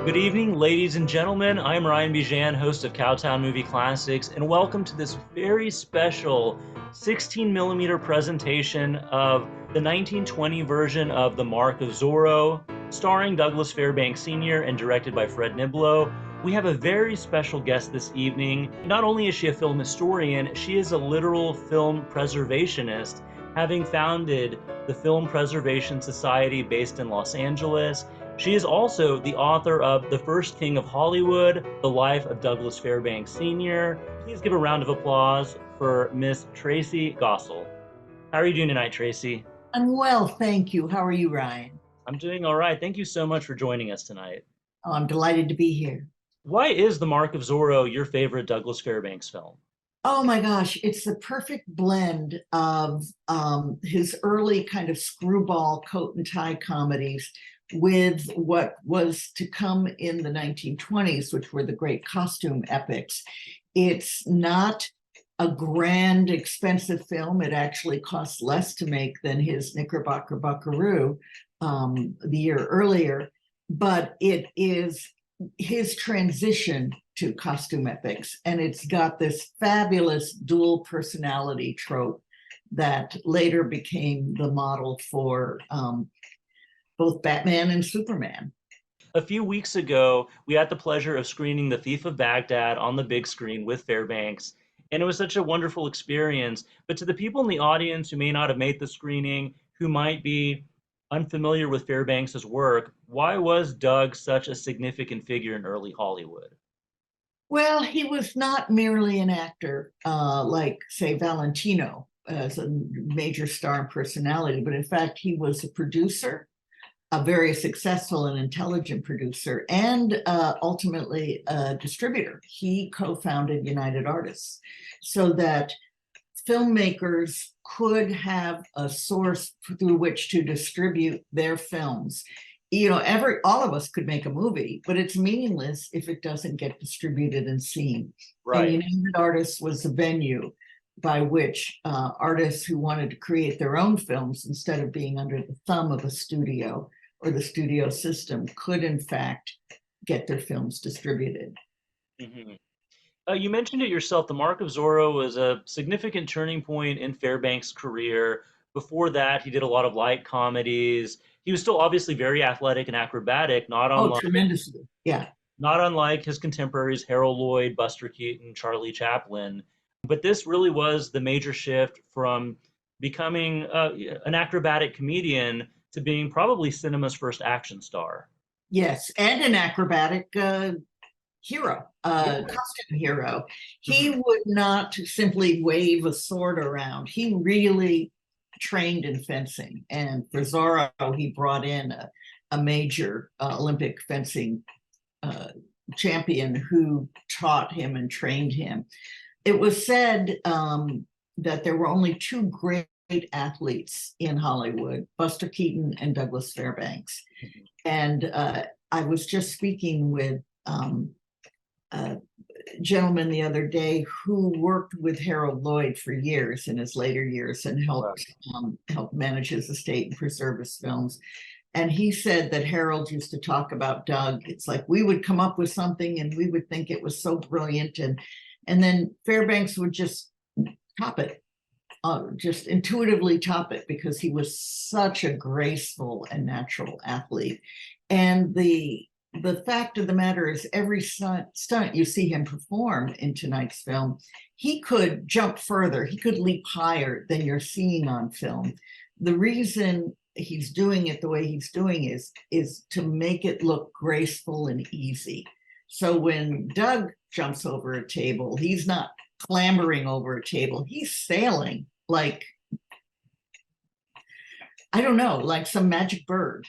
Good evening, ladies and gentlemen. I'm Ryan Bijan, host of COWTOWN Movie Classics, and welcome to this very special 16mm presentation of the 1920 version of The Mark of Zorro, starring Douglas Fairbanks Sr. and directed by Fred Niblo. We have a very special guest this evening. Not only is she a film historian, she is a literal film preservationist, having founded the Film Preservation Society based in Los Angeles. She is also the author of The First King of Hollywood, The Life of Douglas Fairbanks Sr. Please give a round of applause for Miss Tracey Goessel. How are you doing tonight, Tracey? I'm well, thank you. How are you, Ryan? I'm doing all right. Thank you so much for joining us tonight. Oh, I'm delighted to be here. Why is The Mark of Zorro your favorite Douglas Fairbanks film? Oh my gosh, it's the perfect blend of his early kind of screwball coat and tie comedies with what was to come in the 1920s, which were the great costume epics. It's not a grand, expensive film. It actually costs less to make than his Knickerbocker Buckaroo the year earlier, but it is his transition to costume epics, and it's got this fabulous dual personality trope that later became the model for both Batman and Superman. A few weeks ago, we had the pleasure of screening The Thief of Baghdad on the big screen with Fairbanks, and it was such a wonderful experience. But to the people in the audience who may not have made the screening, who might be unfamiliar with Fairbanks's work, why was Doug such a significant figure in early Hollywood? Well, he was not merely an actor like, say, Valentino as a major star and personality, but in fact, he was a producer, a very successful and intelligent producer, and ultimately a distributor. He co-founded United Artists so that filmmakers could have a source through which to distribute their films. You know, all of us could make a movie, but it's meaningless if it doesn't get distributed and seen. Right. And United Artists was the venue by which artists who wanted to create their own films instead of being under the thumb of a studio or the studio system could in fact get their films distributed. Mm-hmm. You mentioned it yourself. The Mark of Zorro was a significant turning point in Fairbanks' career. Before that, he did a lot of light comedies. He was still obviously very athletic and acrobatic, Oh, tremendously. Yeah. not unlike his contemporaries Harold Lloyd, Buster Keaton, Charlie Chaplin. But this really was the major shift from becoming an acrobatic comedian to being probably cinema's first action star. Yes, and an acrobatic hero, costume hero. He would not simply wave a sword around. He really trained in fencing. And for Zorro, he brought in a major Olympic fencing champion who taught him and trained him. It was said that there were only two great athletes in Hollywood, Buster Keaton and Douglas Fairbanks. And I was just speaking with a gentleman the other day who worked with Harold Lloyd for years in his later years and helped manage his estate and preserve his films. And he said that Harold used to talk about Doug. It's like we would come up with something and we would think it was so brilliant, and then Fairbanks would just top it, just intuitively top it, because he was such a graceful and natural athlete. And the fact of the matter is, every stunt you see him perform in tonight's film, he could jump further, he could leap higher than you're seeing on film. The reason he's doing it the way he's doing is to make it look graceful and easy. So when Doug jumps over a table, he's not clambering over a table, he's sailing like, I don't know, like some magic bird.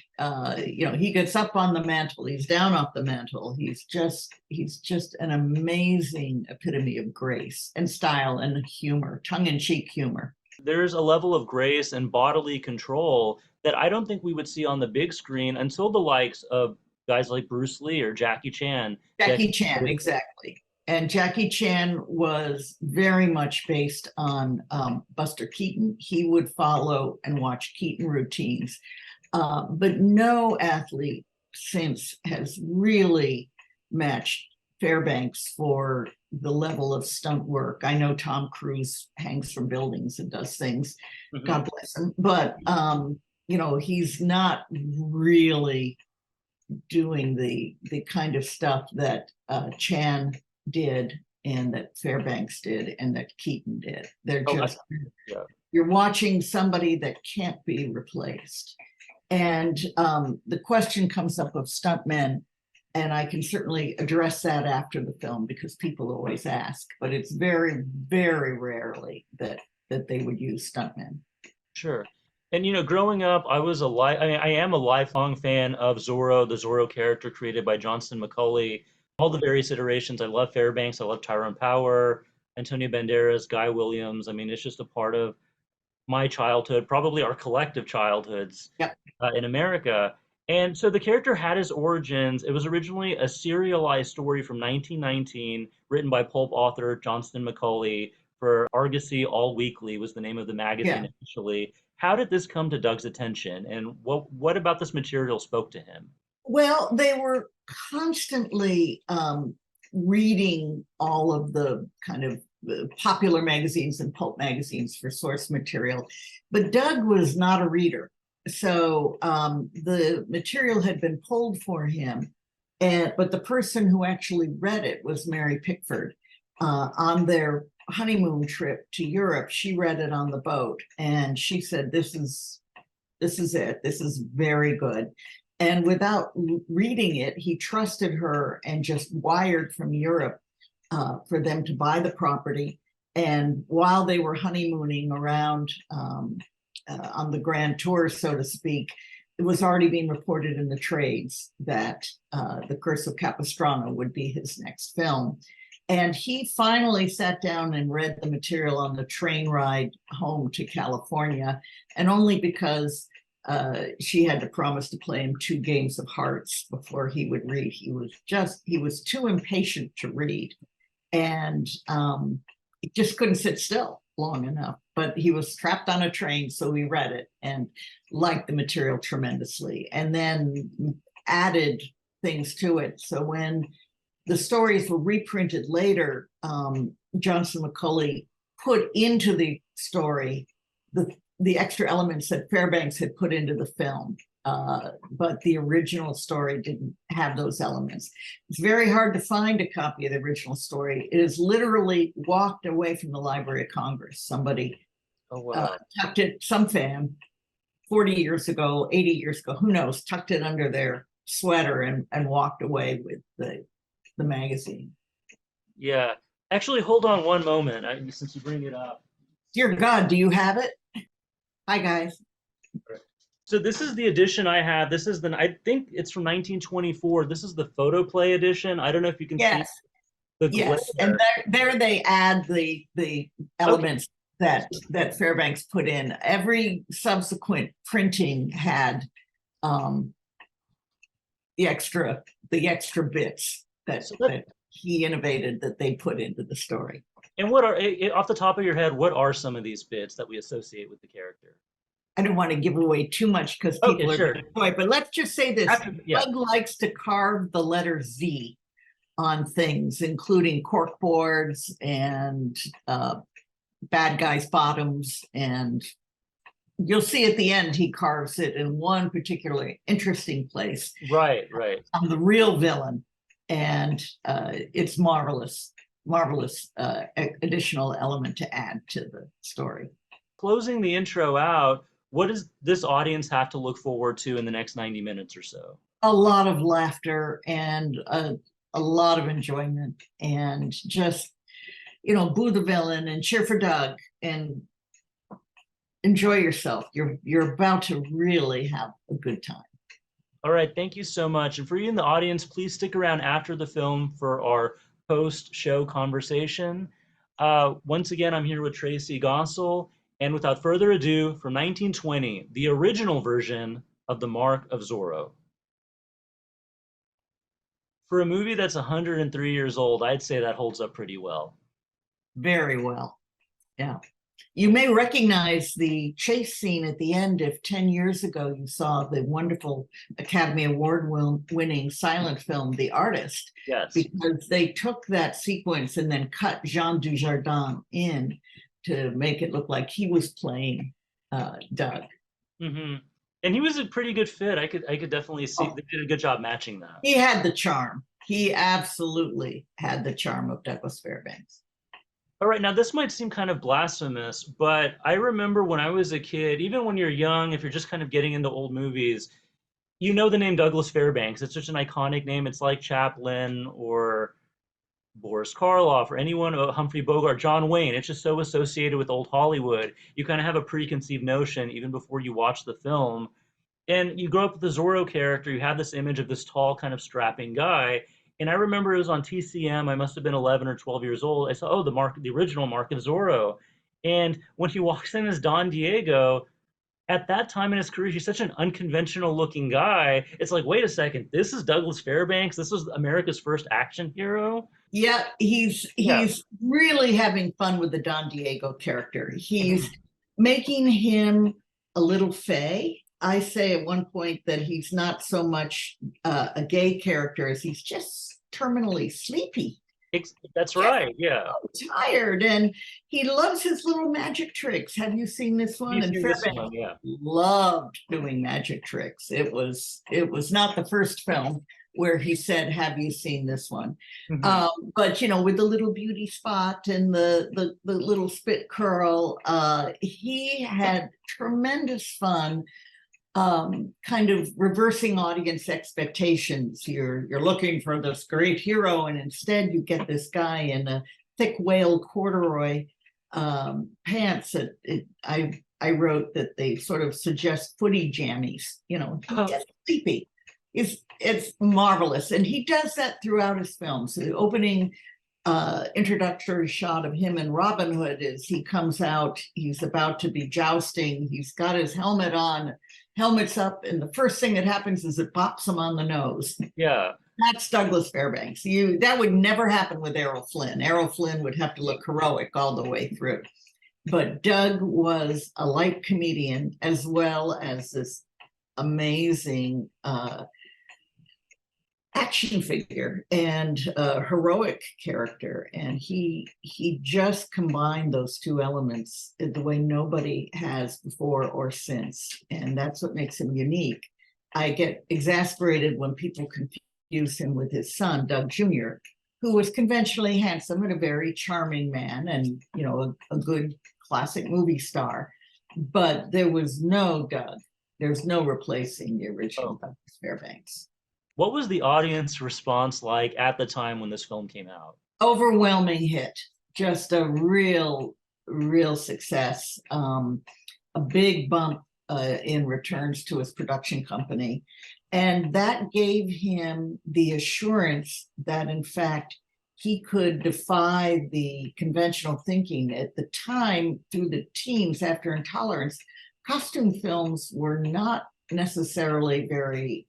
He gets up on the mantle, he's down off the mantle. He's just an amazing epitome of grace and style and humor, tongue-in-cheek humor. There's a level of grace and bodily control that I don't think we would see on the big screen until the likes of guys like Bruce Lee or Jackie Chan. Jackie Chan, exactly. And Jackie Chan was very much based on Buster Keaton. He would follow and watch Keaton routines. But no athlete since has really matched Fairbanks for the level of stunt work. I know Tom Cruise hangs from buildings and does things, God bless him, but you know, he's not really doing the kind of stuff that Chan did and that Fairbanks did and that Keaton did. They're just, you're watching somebody that can't be replaced. And the question comes up of stuntmen, and I can certainly address that after the film because people always ask, but it's very, very rarely that they would use stuntmen. Sure. And you know, growing up, I am a lifelong fan of Zorro, the Zorro character created by Johnston McCulley. All the various iterations. I love Fairbanks. I love Tyrone Power, Antonio Banderas, Guy Williams. I mean, it's just a part of my childhood, probably our collective childhoods in America. And so the character had his origins. It was originally a serialized story from 1919, written by pulp author Johnston McCulley for Argosy All Weekly was the name of the magazine initially. How did this come to Doug's attention, and what about this material spoke to him? Well, they were constantly reading all of the kind of popular magazines and pulp magazines for source material, but Doug was not a reader. So the material had been pulled for him, but the person who actually read it was Mary Pickford. On their honeymoon trip to Europe, she read it on the boat, and she said, this is it. This is very good. And without reading it, he trusted her and just wired from Europe for them to buy the property. And while they were honeymooning around on the grand tour, so to speak, it was already being reported in the trades that The Curse of Capistrano would be his next film. And he finally sat down and read the material on the train ride home to California, and only because she had to promise to play him 2 games of hearts before he would read. He was too impatient to read, and he just couldn't sit still long enough. But he was trapped on a train, so he read it and liked the material tremendously, and then added things to it. So when the stories were reprinted later, Johnston McCulley put into the story the extra elements that Fairbanks had put into the film, but the original story didn't have those elements. It's very hard to find a copy of the original story. It is literally walked away from the Library of Congress. Somebody tucked it, some fan, 40 years ago, 80 years ago, who knows, tucked it under their sweater and walked away with the magazine. Yeah. Actually, hold on one moment, since you bring it up. Dear God, do you have it? Hi, guys. So this is the edition I have. This is I think it's from 1924. This is the photoplay edition. I don't know if you can see the glare. And there they add the elements that Fairbanks put in. Every subsequent printing had the extra bits that he innovated that they put into the story. And what are, off the top of your head, what are some of these bits that we associate with the character? I don't want to give away too much because people are going to enjoy it, but let's just say this. Doug likes to carve the letter Z on things, including cork boards and bad guys' bottoms. And you'll see at the end, he carves it in one particularly interesting place. Right. On the real villain. And it's marvelous additional element to add to the story. Closing the intro out, what does this audience have to look forward to in the next 90 minutes or so? A lot of laughter and a lot of enjoyment, and just, boo the villain and cheer for Doug and enjoy yourself. You're about to really have a good time. All right, thank you so much. And for you in the audience, please stick around after the film for our post-show conversation. Once again, I'm here with Tracey Goessel, and without further ado, from 1920, the original version of The Mark of Zorro. For a movie that's 103 years old, I'd say that holds up pretty well. Very well, yeah. You may recognize the chase scene at the end if 10 years ago you saw the wonderful Academy Award winning silent film, The Artist, Yes. because they took that sequence and then cut Jean Dujardin in to make it look like he was playing Doug. Mm-hmm. And he was a pretty good fit. I could definitely see they did a good job matching that. He had the charm. He absolutely had the charm of Douglas Fairbanks. All right, now this might seem kind of blasphemous, but I remember when I was a kid, even when you're young, if you're just kind of getting into old movies, you know the name Douglas Fairbanks. It's such an iconic name. It's like Chaplin or Boris Karloff or anyone, Humphrey Bogart, John Wayne. It's just so associated with old Hollywood. You kind of have a preconceived notion even before you watch the film. And you grow up with the Zorro character, you have this image of this tall, kind of strapping guy. And I remember it was on TCM, I must have been 11 or 12 years old. I saw, oh, the original Mark of Zorro. And when he walks in as Don Diego, at that time in his career, he's such an unconventional looking guy. It's like, wait a second, this is Douglas Fairbanks. This was America's first action hero. Yeah, he's really having fun with the Don Diego character. He's making him a little fey. I say at one point that he's not so much a gay character as he's just terminally sleepy. That's right, yeah. So tired, and he loves his little magic tricks. Have you seen this one? And Fairbanks yeah. loved doing magic tricks. It was not the first film where he said, "Have you seen this one?" But you know, with the little beauty spot and the little spit curl, he had tremendous fun. Kind of reversing audience expectations. You're looking for this great hero, and instead you get this guy in a thick whale corduroy pants. I wrote that they sort of suggest footy jammies. You know, he's just sleepy. It's marvelous, and he does that throughout his films. The opening introductory shot of him and Robin Hood is he comes out. He's about to be jousting. He's got his helmet on. Helmet's up, and the first thing that happens is it bops him on the nose. Yeah. That's Douglas Fairbanks. That would never happen with Errol Flynn. Errol Flynn would have to look heroic all the way through. But Doug was a light comedian as well as this amazing action figure and heroic character, and he just combined those two elements the way nobody has before or since, and that's what makes him unique. I get exasperated when people confuse him with his son Doug Jr., who was conventionally handsome and a very charming man, and you know, a good classic movie star, but there was no Doug. There's no replacing the original Douglas Fairbanks. What was the audience response like at the time when this film came out? Overwhelming hit, just a real success. A big bump in returns to his production company. And that gave him the assurance that, in fact, he could defy the conventional thinking. At the time, through the teens after Intolerance, costume films were not necessarily very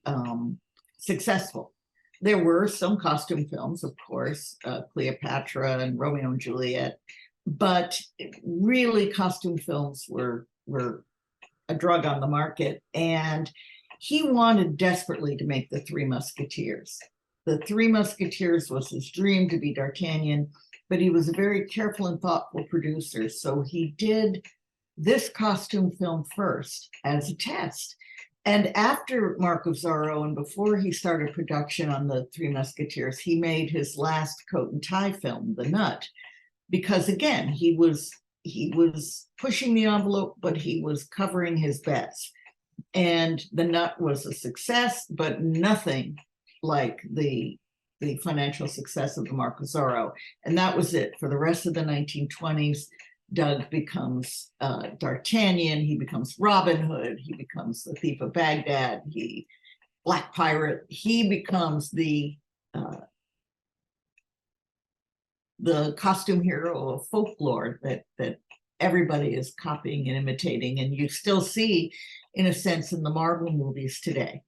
successful. There were some costume films, of course, Cleopatra and Romeo and Juliet, but really costume films were a drug on the market. And he wanted desperately to make The Three Musketeers. The Three Musketeers was his dream, to be D'Artagnan, but he was a very careful and thoughtful producer. So he did this costume film first as a test. And after Mark of Zorro, and before he started production on The Three Musketeers, he made his last coat and tie film, The Nut, because again, he was pushing the envelope, but he was covering his bets. And The Nut was a success, but nothing like the financial success of the Mark of Zorro. And that was it. For the rest of the 1920s, Doug becomes D'Artagnan, he becomes Robin Hood, he becomes the Thief of Baghdad, Black Pirate, he becomes the costume hero of folklore that everybody is copying and imitating, and you still see, in a sense, in the Marvel movies today.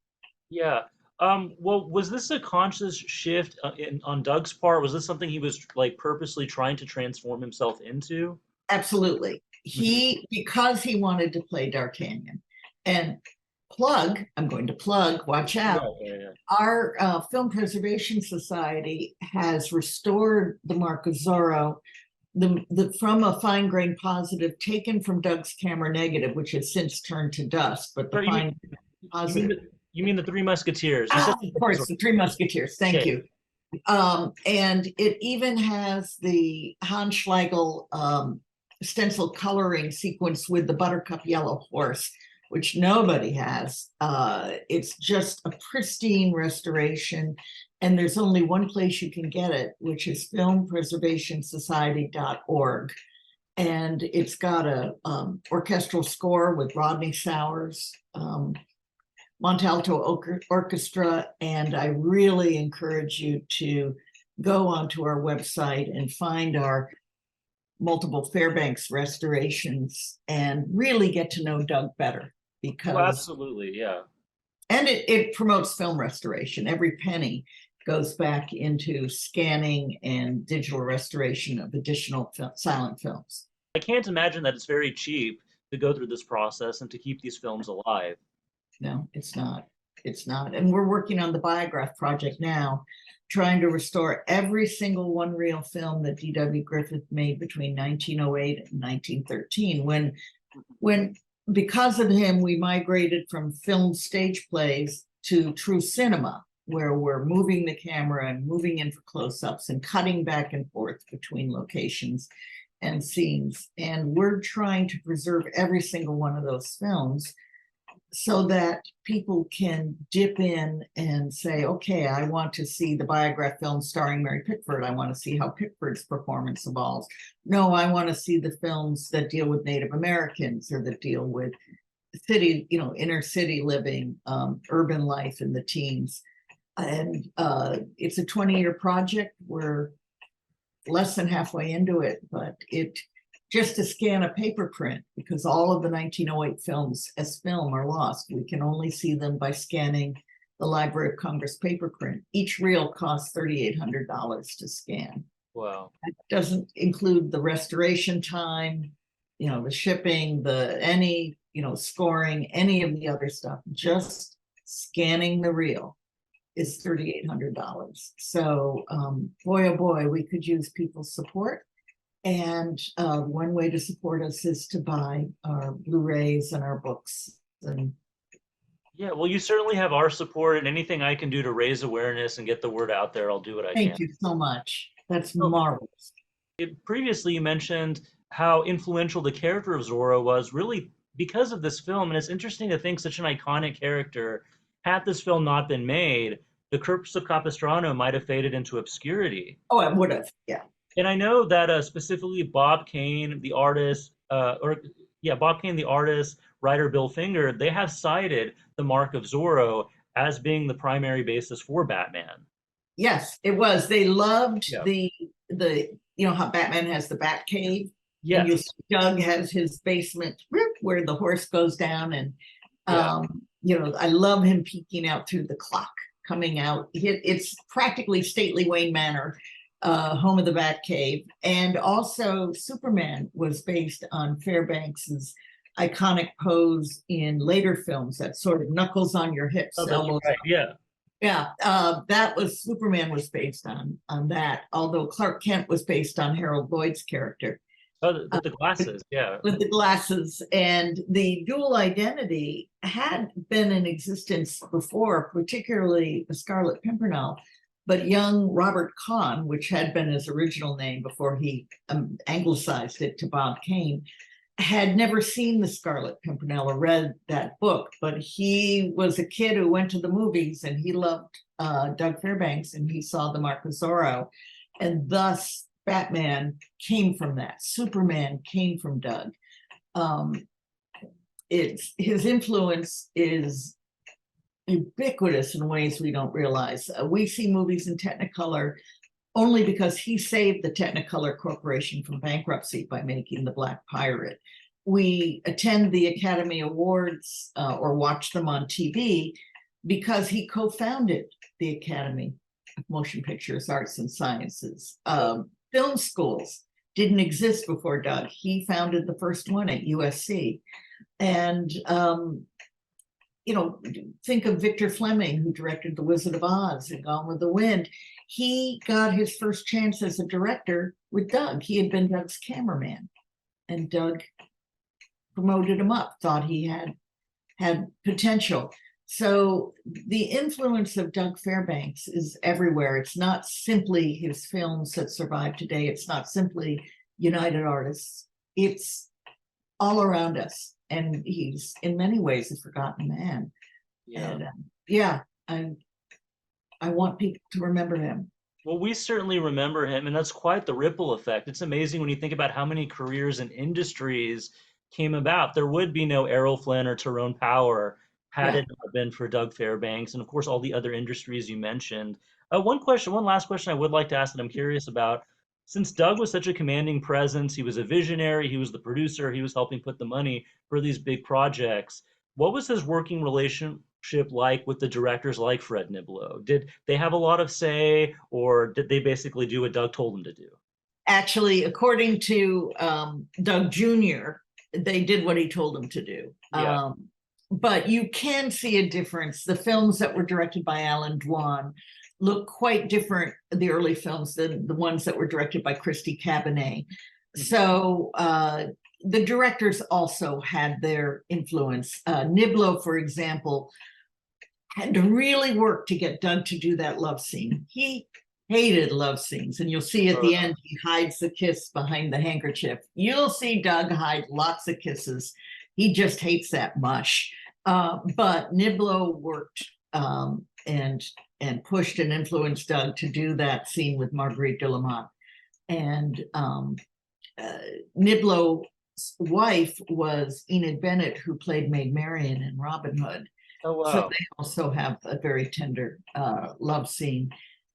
Yeah. Well, was this a conscious shift on Doug's part? Was this something he was like purposely trying to transform himself into? Absolutely. Because he wanted to play D'Artagnan. And I'm going to plug, watch out. Our Film Preservation Society has restored the Mark of Zorro from a fine grain positive taken from Doug's camera negative, which has since turned to dust, but the fine positive. You mean the Three Musketeers? Of course, the Three Musketeers. Thank you. And it even has the Hans Schlegel stencil coloring sequence with the buttercup yellow horse, which nobody has. It's just a pristine restoration, and there's only one place you can get it, which is filmpreservationsociety.org. And it's got a orchestral score with Rodney Sowers, Montalto Orchestra, and I really encourage you to go onto our website and find our multiple Fairbanks restorations and really get to know Doug better, because absolutely, yeah. And it promotes film restoration. Every penny goes back into scanning and digital restoration of additional silent films. I can't imagine that it's very cheap to go through this process and to keep these films alive. No, it's not. It's not. And we're working on the Biograph project now, trying to restore every single one-reel film that D.W. Griffith made between 1908 and 1913. When because of him, we migrated from film stage plays to true cinema, where we're moving the camera and moving in for close-ups and cutting back and forth between locations and scenes. And we're trying to preserve every single one of those films so that people can dip in and say, okay, I want to see the Biograph film starring Mary Pickford. I want to see how Pickford's performance evolves. No, I want to see the films that deal with Native Americans or that deal with city, inner city living, urban life in the teens. And it's a 20-year project. We're less than halfway into it, but just to scan a paper print, because all of the 1908 films as film are lost. We can only see them by scanning the Library of Congress paper print. Each reel costs $3,800 to scan. Wow. That doesn't include the restoration time, the shipping, scoring, any of the other stuff. Just scanning the reel is $3,800. So boy, oh boy, we could use people's support. And one way to support us is to buy our Blu-rays and our books. And yeah, well, you certainly have our support, and anything I can do to raise awareness and get the word out there, I'll do what I can. Thank you so much. That's marvelous. Previously, you mentioned how influential the character of Zorro was, really because of this film. And it's interesting to think such an iconic character, had this film not been made, the Curse of Capistrano might have faded into obscurity. Oh, it would have, yeah. And I know that specifically Bob Kane, the artist, Bob Kane, the artist, writer Bill Finger, they have cited the Mark of Zorro as being the primary basis for Batman. Yes, it was. They loved the how Batman has the Bat Cave. Yeah. And Doug has his basement where the horse goes down, and I love him peeking out through the clock, coming out. It's practically stately Wayne Manor. Home of the Batcave. And also Superman was based on Fairbanks's iconic pose in later films, that sort of knuckles on your hips. Right. That was Superman was based on that, although Clark Kent was based on Harold Lloyd's character. With the glasses, with the glasses. And the dual identity had been in existence before, particularly the Scarlet Pimpernel. But young Robert Kahn, which had been his original name before he anglicized it to Bob Kane, had never seen the Scarlet Pimpernel or read that book. But he was a kid who went to the movies, and he loved Doug Fairbanks, and he saw the Mark of Zorro. And thus Batman came from that. Superman came from Doug. His influence is ubiquitous in ways we don't realize. We see movies in Technicolor only because he saved the Technicolor Corporation from bankruptcy by making The Black Pirate. We attend the Academy Awards or watch them on TV because he co-founded the Academy of Motion Pictures, Arts and Sciences. Film schools didn't exist before Doug. He founded the first one at USC. And, you know, think of Victor Fleming, who directed The Wizard of Oz and Gone with the Wind. He got his first chance as a director with Doug. He had been Doug's cameraman, and Doug promoted him up, thought he had potential. So the influence of Doug Fairbanks is everywhere. It's not simply his films that survive today. It's not simply United Artists. It's all around us. And he's in many ways a forgotten man. Yeah. And I want people to remember him. Well, we certainly remember him, and that's quite the ripple effect. It's amazing when you think about how many careers and industries came about. There would be no Errol Flynn or Tyrone Power had Yeah. it not been for Doug Fairbanks, and of course all the other industries you mentioned. One last question I would like to ask that I'm curious about. Since Doug was such a commanding presence, he was a visionary, he was the producer, he was helping put the money for these big projects. What was his working relationship like with the directors like Fred Niblo? Did they have a lot of say, or did they basically do what Doug told them to do? Actually, according to Doug Jr., they did what he told them to do. Yeah. But you can see a difference. The films that were directed by Alan Dwan look quite different, the early films, than the ones that were directed by Christy Cabernet. So the directors also had their influence. Niblo, for example, had to really work to get Doug to do that love scene. He hated love scenes, and you'll see at the end he hides the kiss behind the handkerchief. You'll see Doug hide lots of kisses. He just hates that mush. But Niblo worked and pushed and influenced Doug to do that scene with Marguerite Delamotte. And Niblo's wife was Enid Bennett, who played Maid Marian in Robin Hood. Oh, wow. So they also have a very tender love scene,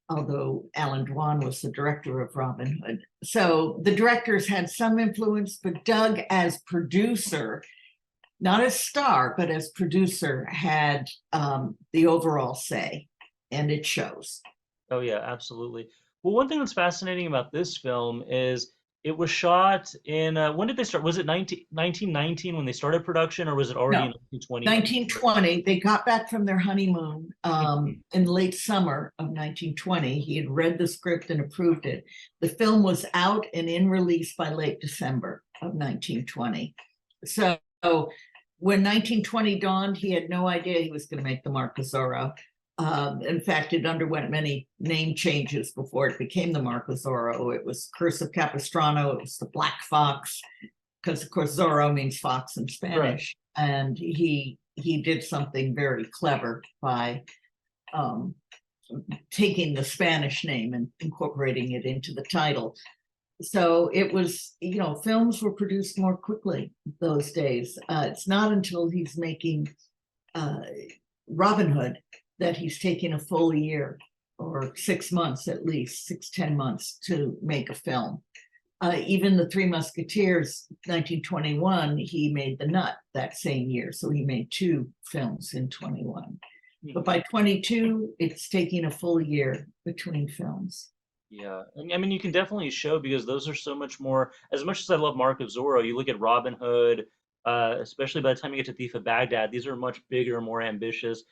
although Alan Dwan was the director of Robin Hood. So the directors had some influence, but Doug as producer, not as star, but as producer, had the overall say, and it shows. Oh, yeah, absolutely. Well, one thing that's fascinating about this film is it was shot in, when did they start? Was it 1919 when they started production, or was it already No, in 1920? 1920. They got back from their honeymoon in late summer of 1920. He had read the script and approved it. The film was out and in release by late December of 1920. So when 1920 dawned, he had no idea he was going to make the Mark of Zorro. In fact, it underwent many name changes before it became the Mark of Zorro. It was Curse of Capistrano. It was the Black Fox, because of course Zorro means fox in Spanish. Right. And he did something very clever by taking the Spanish name and incorporating it into the title. So it was, you know, films were produced more quickly those days. It's not until he's making Robin Hood that he's taking a full year, or 6 months at least, 10 months to make a film. Even the Three Musketeers, 1921, he made The Nut that same year. So he made 2 films in 21. But by 22, it's taking a full year between films. Yeah, I mean, you can definitely show, because those are so much more, as much as I love Mark of Zorro, you look at Robin Hood, especially by the time you get to Thief of Baghdad, these are much bigger, more ambitious.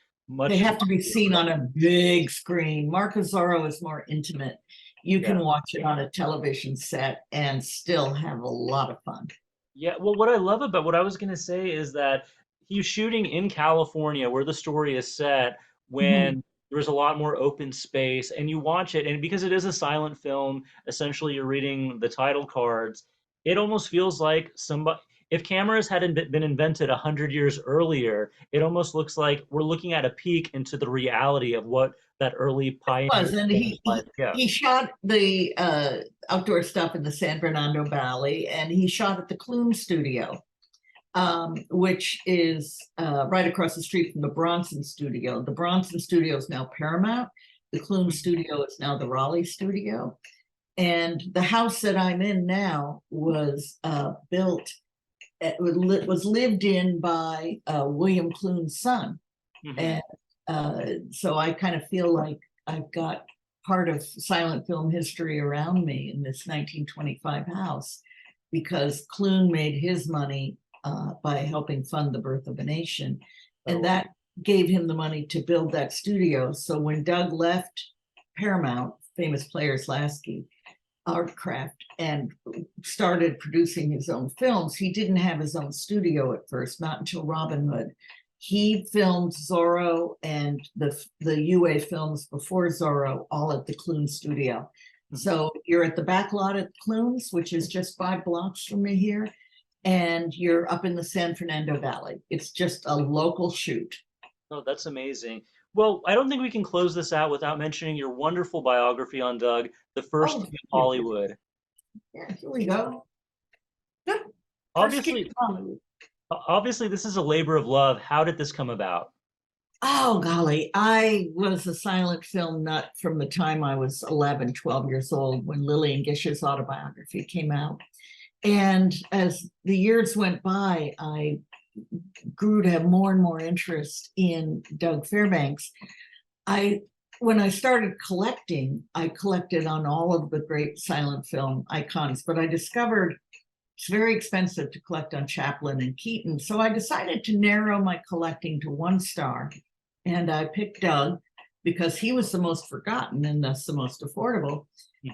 They have to be seen on a big screen. Mark of Zorro is more intimate. You can watch it on a television set and still have a lot of fun. Yeah, well, what I love about what I was going to say is that he's shooting in California, where the story is set, when there's a lot more open space, and you watch it, and because it is a silent film, essentially you're reading the title cards. It almost feels like somebody, if cameras hadn't been invented 100 years earlier, it almost looks like we're looking at a peek into the reality of what that early pioneer. And he shot the outdoor stuff in the San Fernando Valley, and he shot at the Clune Studio, which is right across the street from the Bronson Studio. The Bronson Studio is now Paramount. The Clune Studio is now the Raleigh Studio. And the house that I'm in now was built, it was lived in by William Clune's son. And so I kind of feel like I've got part of silent film history around me in this 1925 house, because Clune made his money by helping fund The Birth of a Nation. And that gave him the money to build that studio. So when Doug left Paramount, famous Players Lasky, Artcraft, and started producing his own films, he didn't have his own studio at first, not until Robin Hood. He filmed Zorro and the UA films before Zorro, all at the Clune studio. So you're at the back lot at Clune's, which is just 5 blocks from me here, and you're up in the San Fernando Valley. It's just a local shoot. Oh, that's amazing. Well, I don't think we can close this out without mentioning your wonderful biography on Doug, The First King of Hollywood. Yeah, here we go. Good. Obviously, this is a labor of love. How did this come about? Oh, golly. I was a silent film nut from the time I was 11, 12 years old when Lillian Gish's autobiography came out. And as the years went by, I grew to have more and more interest in Doug Fairbanks. When I started collecting, I collected on all of the great silent film icons, but I discovered it's very expensive to collect on Chaplin and Keaton. So I decided to narrow my collecting to 1 star. And I picked Doug because he was the most forgotten and thus the most affordable.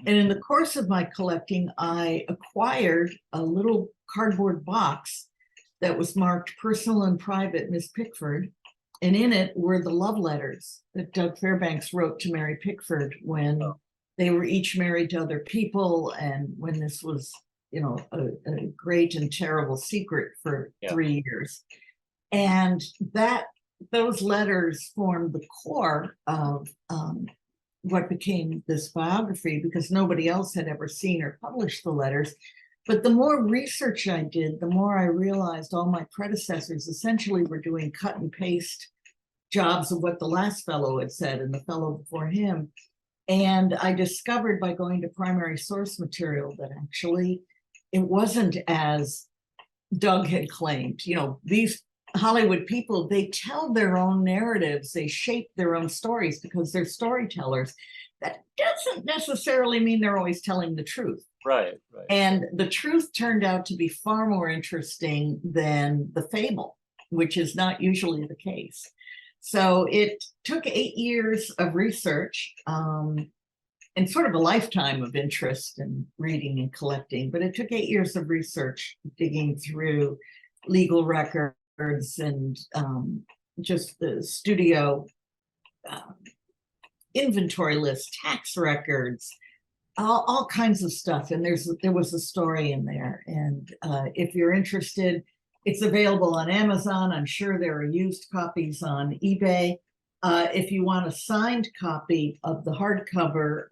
And in the course of my collecting, I acquired a little cardboard box that was marked personal and private, Miss Pickford. And in it were the love letters that Doug Fairbanks wrote to Mary Pickford when they were each married to other people, and when this was, you know, a great and terrible secret for 3 years. And those letters formed the core of what became this biography, because nobody else had ever seen or published the letters. But the more research I did, the more I realized all my predecessors essentially were doing cut and paste jobs of what the last fellow had said and the fellow before him. And I discovered by going to primary source material that actually it wasn't as Doug had claimed. You know, these Hollywood people, they tell their own narratives, they shape their own stories because they're storytellers. That doesn't necessarily mean they're always telling the truth. Right. And the truth turned out to be far more interesting than the fable, which is not usually the case. So it took 8 years of research and sort of a lifetime of interest in reading and collecting, but it took 8 years of research, digging through legal records and just the studio inventory list, tax records, all kinds of stuff. And there was a story in there. And if you're interested, it's available on Amazon. I'm sure there are used copies on eBay. If you want a signed copy of the hardcover,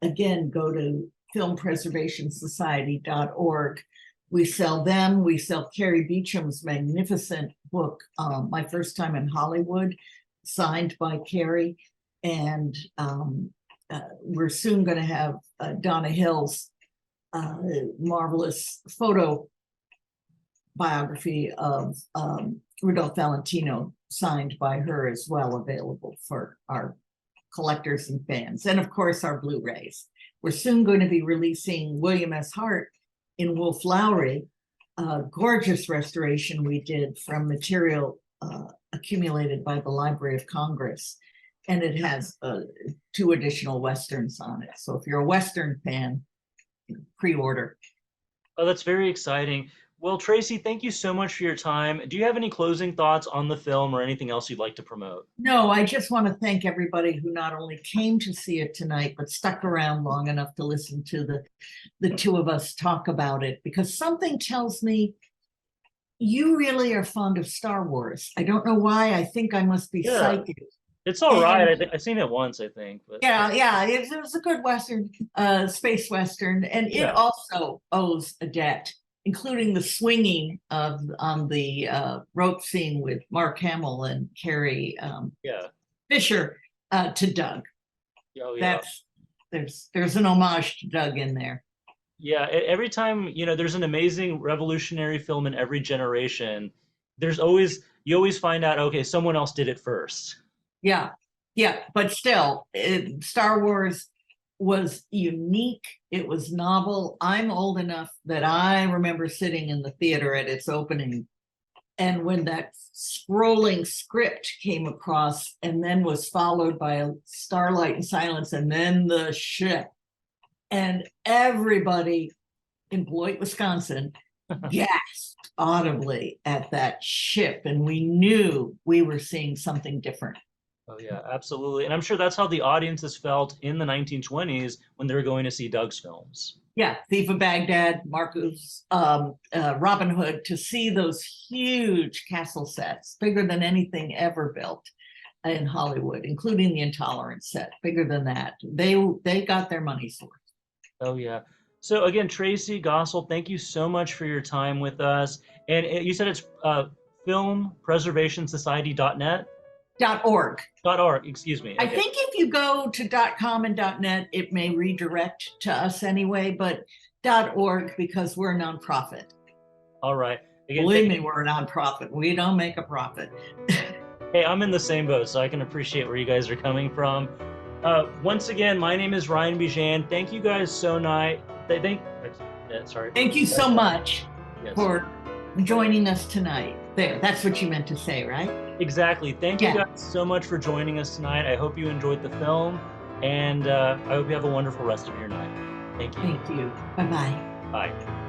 again, go to filmpreservationsociety.org. We sell them. We sell Carrie Beecham's magnificent book, My First Time in Hollywood, signed by Carrie. And we're soon going to have Donna Hill's marvelous photo biography of Rudolph Valentino, signed by her as well, available for our collectors and fans. And of course, our Blu-rays. We're soon going to be releasing William S. Hart in Wolf Lowry, a gorgeous restoration we did from material accumulated by the Library of Congress. And it has 2 additional Westerns on it. So if you're a Western fan, pre-order. Oh, that's very exciting. Well, Tracey, thank you so much for your time. Do you have any closing thoughts on the film or anything else you'd like to promote? No, I just want to thank everybody who not only came to see it tonight, but stuck around long enough to listen to the 2 of us talk about it, because something tells me you really are fond of Star Wars. I don't know why. I think I must be psychic. It's all right. I've seen it once, I think. But yeah, it was a good Western, space Western, and it also owes a debt, including the swinging on the rope scene with Mark Hamill and Carrie Fisher to Doug. There's an homage to Doug in there. Yeah, every time, you know, there's an amazing revolutionary film in every generation, you always find out, okay, someone else did it first. Yeah, but still, Star Wars was unique. It was novel. I'm old enough that I remember sitting in the theater at its opening. And when that scrolling script came across and then was followed by a Starlight and Silence and then the ship, and everybody in Beloit, Wisconsin gasped audibly at that ship. And we knew we were seeing something different. Oh, yeah, absolutely. And I'm sure that's how the audiences felt in the 1920s when they were going to see Doug's films. Yeah, Thief of Baghdad, Marco's Robin Hood, to see those huge castle sets, bigger than anything ever built in Hollywood, including the Intolerance set, bigger than that. They got their money's worth. Oh, yeah. So again, Tracey Goessel, thank you so much for your time with us. And you said it's filmpreservationsociety.net? .org. .org, excuse me. Okay. I think if you go to .com and .net, it may redirect to us anyway, but .org, because we're a nonprofit. All right. Again, believe me, we're a nonprofit. We don't make a profit. Hey, I'm in the same boat, so I can appreciate where you guys are coming from. Once again, my name is Ryan Bijan. Thank you guys so much. Thank you so much for joining us tonight. There, that's what you meant to say, right? Exactly. Thank you guys so much for joining us tonight. I hope you enjoyed the film, and I hope you have a wonderful rest of your night. Thank you. Thank you. Bye-bye. Bye.